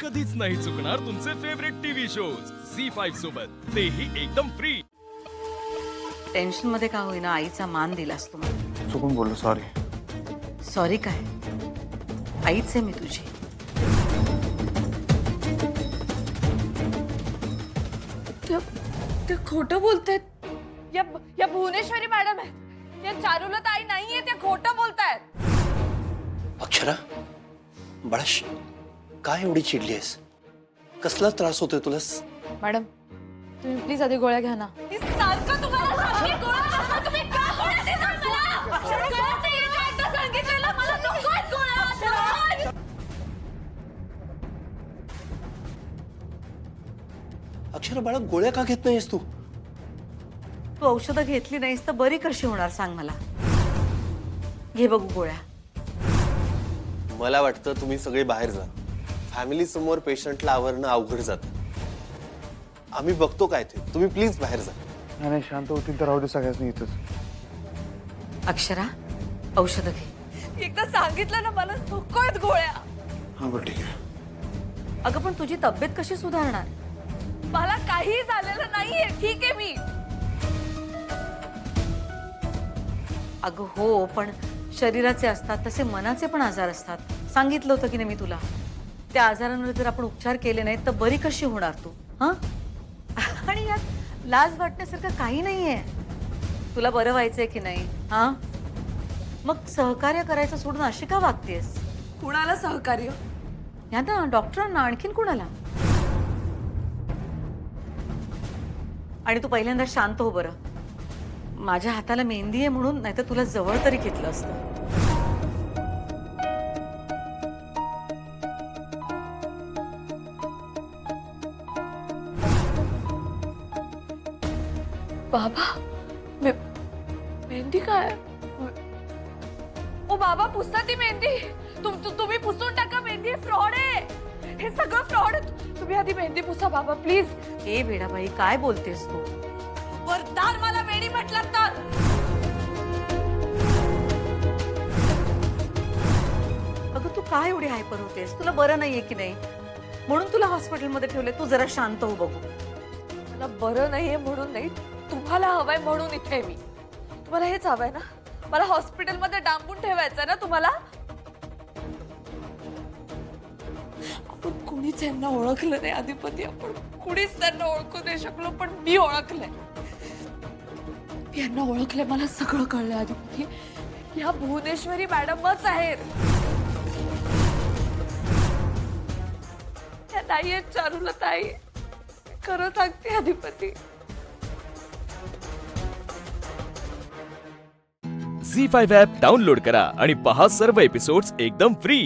कधीच नाही चुकणार तुमचे फेवरेट टीव्ही शोज झी5 सोबत, तेही एकदम फ्री। टेन्शन मध्ये का होईना आईचा मान दिलास तू मला। चुकून बोललो, सॉरी। सॉरी काय, आईच आहे मी तुझी। ते खोटं बोलतायत। या भुवनेश्वरी मॅडम आहेत, या चारुलता आई नाहीये, त्या खोटं बोलतायत। अक्षरा, बाळाश, काय एवढी चिडली आहेस? कसला त्रास होतोय तुला? मॅडम तुम्ही प्लीज आधी गोळ्या घ्या ना। सारखं तुम्हाला सांगते गोळ्या घ्या, तुम्ही का गोळ्या देतात मला? कळतं येतं एकदा सांगितलेलं, मला नकोत गोळ्या। अक्षरा बाळा, गोळ्या का घेत नाहीस तू? तू औषधं घेतली नाहीस तर बरी कशी होणार सांग मला। घे बघू गोळ्या। मला वाटतं तुम्ही सगळे बाहेर जा। फॅमिली समोर पेशंटला आवरणं अवघड जातं। आम्ही बघतो काय ते, तुम्ही प्लीज बाहेर जा। नाही शांत होतील तर राहू दे सगळ्यांनी इथंच। अक्षरा, औषधं घे। एकदा सांगितलं ना, मला नकोत गोळ्या। हा बरं ठीक आहे। अगं पण तुझी तब्येत कशी सुधारणार? मला काही झालेलं नाहीये, ठीक आहे मी। अगं हो, पण शरीराचे असतात तसे मनाचे पण आजार असतात। सांगितलं होतं की नाही मी तुला? त्या आजारांवर जर आपण उपचार केले नाहीत तर बरी कशी होणार तू? हा, आणि यात लाज वाटण्यासारखं काही नाहीये। तुला बरं व्हायचंय की नाही? हा, मग सहकार्य करायचं सोडून अशी का वागतेस? कुणाला सहकार्य? यांना, डॉक्टरांना, आणखीन कुणाला? आणि तू पहिल्यांदा शांत हो बरं। माझ्या हाताला मेहंदी आहे म्हणून, नाहीतर तुला जवळ तरी घेतलं असतं। बाबा, मेहंदी काय? ओ बाबा, पुसता ती मेहंदी। तुम्ही पुसून टाका, मेहंदी फ्रॉड आहे। हे सगळं फ्रॉड आहे। तुम्ही आधी मेहंदी पुसा बाबा प्लीज। ए बेडाबाई, काय बोलतेस तू? वरदार मला वेडी म्हटलं तर। अगं तू काय एवढी हायपर होतेस? तुला बरं नाहीये की नाही? म्हणून तुला हॉस्पिटलमध्ये ठेवले। तू जरा शांत हो बघू। मला बरं नाहीये म्हणून नाही, तुम्हाला हवंय म्हणून इथे आहे मी। तुम्हाला हेच हवंय ना? मला हॉस्पिटलमध्ये डांबून ठेवायचं ना तुम्हाला? आपण कुणीच यांना ओळखलं नाही अधिपती, आपण कुणीच त्यांना ओळखू नाही शकलो, पण मी ओळखलंय। मी यांना ओळखलंय, मला सगळं कळलंय अधिपती। या भुवनेश्वरी मॅडमच आहेत। त्या नाहीये चारुलता आई, खरं सांगते अधिपती। झी5 ॲप डाउनलोड करा आणि पहा सर्व एपिसोड्स एकदम फ्री।